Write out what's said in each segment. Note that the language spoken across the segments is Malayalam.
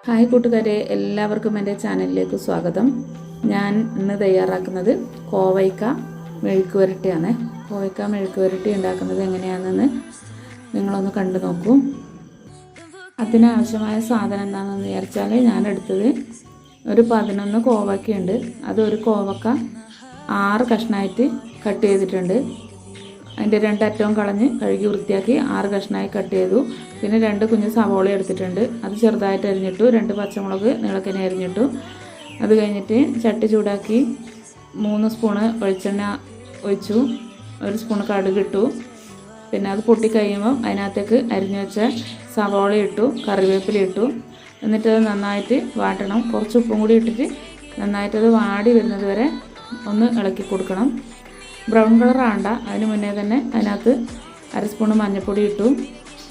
ഹായ് കൂട്ടുകാരെ, എല്ലാവർക്കും എൻ്റെ ചാനലിലേക്ക് സ്വാഗതം. ഞാൻ ഇന്ന് തയ്യാറാക്കുന്നത് കോവയ്ക്ക മെഴുക്ക് പുരട്ടിയാണ്. കോവയ്ക്ക മെഴുക്ക് പുരട്ടി ഉണ്ടാക്കുന്നത് എങ്ങനെയാണെന്ന് നിങ്ങളൊന്ന് കണ്ടു നോക്കൂ. അതിനാവശ്യമായ സാധനം എന്താണെന്ന് വിചാരിച്ചാൽ ഞാൻ എടുത്തത് ഒരു 11 കോവയ്ക്കയുണ്ട്. അത് ഒരു കോവക്ക 6 കഷ്ണമായിട്ട് കട്ട് ചെയ്തിട്ടുണ്ട്. അതിൻ്റെ 2 അറ്റവും കളഞ്ഞ് കഴുകി വൃത്തിയാക്കി 6 കഷ്ണമായി കട്ട് ചെയ്തു. പിന്നെ 2 കുഞ്ഞ് സവോള എടുത്തിട്ടുണ്ട്, അത് ചെറുതായിട്ട് അരിഞ്ഞിട്ടു. 2 പച്ചമുളക് നീളക്കനെ അരിഞ്ഞിട്ടു. അത് കഴിഞ്ഞിട്ട് ചട്ടി ചൂടാക്കി 3 സ്പൂണ് വെളിച്ചെണ്ണ ഒഴിച്ചു. 1 സ്പൂൺ കടുക് ഇട്ടു. പിന്നെ അത് പൊട്ടി കഴിയുമ്പം അതിനകത്തേക്ക് അരിഞ്ഞു വെച്ച സവോള ഇട്ടു, കറിവേപ്പില ഇട്ടു. എന്നിട്ടത് നന്നായിട്ട് വാട്ടണം. കുറച്ച് ഉപ്പും കൂടി ഇട്ടിട്ട് നന്നായിട്ടത് വാടി വരുന്നത് വരെ ഒന്ന് ഇളക്കി കൊടുക്കണം. ബ്രൗൺ കളർ ആണ്ട, അതിന് മുന്നേ തന്നെ അതിനകത്ത് 1/2 സ്പൂൺ മഞ്ഞൾപ്പൊടി ഇട്ടു.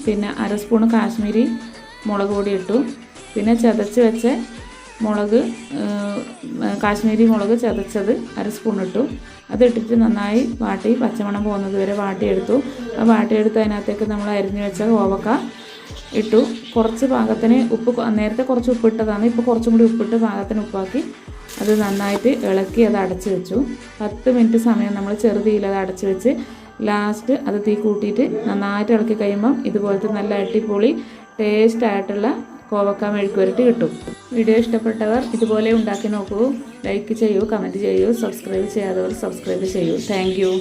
പിന്നെ 1/2 സ്പൂൺ കാശ്മീരി മുളക് പൊടി ഇട്ടു. പിന്നെ ചതച്ച് വെച്ച കാശ്മീരി മുളക് ചതച്ചത് 1/2 സ്പൂൺ ഇട്ടു. അതിട്ടിട്ട് നന്നായി വാട്ടി പച്ചമണം പോകുന്നത് വരെ വാട്ടിയെടുത്തു. ആ വാട്ടിയെടുത്ത് അതിനകത്തേക്ക് നമ്മൾ അരിഞ്ഞു വെച്ച കോവക്ക ഇട്ടു. കുറച്ച് പാകത്തിന് ഉപ്പ്, നേരത്തെ കുറച്ച് ഉപ്പിട്ടതാണ്, ഇപ്പോൾ കുറച്ചും കൂടി ഉപ്പിട്ട് പാകത്തിന് ഉപ്പാക്കി അത് നന്നായിട്ട് ഇളക്കി അത് അടച്ച് വെച്ചു. 10 മിനിറ്റ് സമയം നമ്മൾ ചെറുതീയിൽ അത് അടച്ച് വെച്ച് ലാസ്റ്റ് അത് തീ കൂട്ടിയിട്ട് നന്നായിട്ട് ഇളക്കി കഴിയുമ്പം ഇതുപോലത്തെ നല്ല അടിപൊളി ടേസ്റ്റായിട്ടുള്ള കോവക്ക മെഴുക്ക് പുരട്ടി കിട്ടും. വീഡിയോ ഇഷ്ടപ്പെട്ടവർ ഇതുപോലെ ഉണ്ടാക്കി നോക്കൂ. ലൈക്ക് ചെയ്യൂ, കമൻറ്റ് ചെയ്യൂ, സബ്സ്ക്രൈബ് ചെയ്യാത്തവർ സബ്സ്ക്രൈബ് ചെയ്യൂ. Thank you.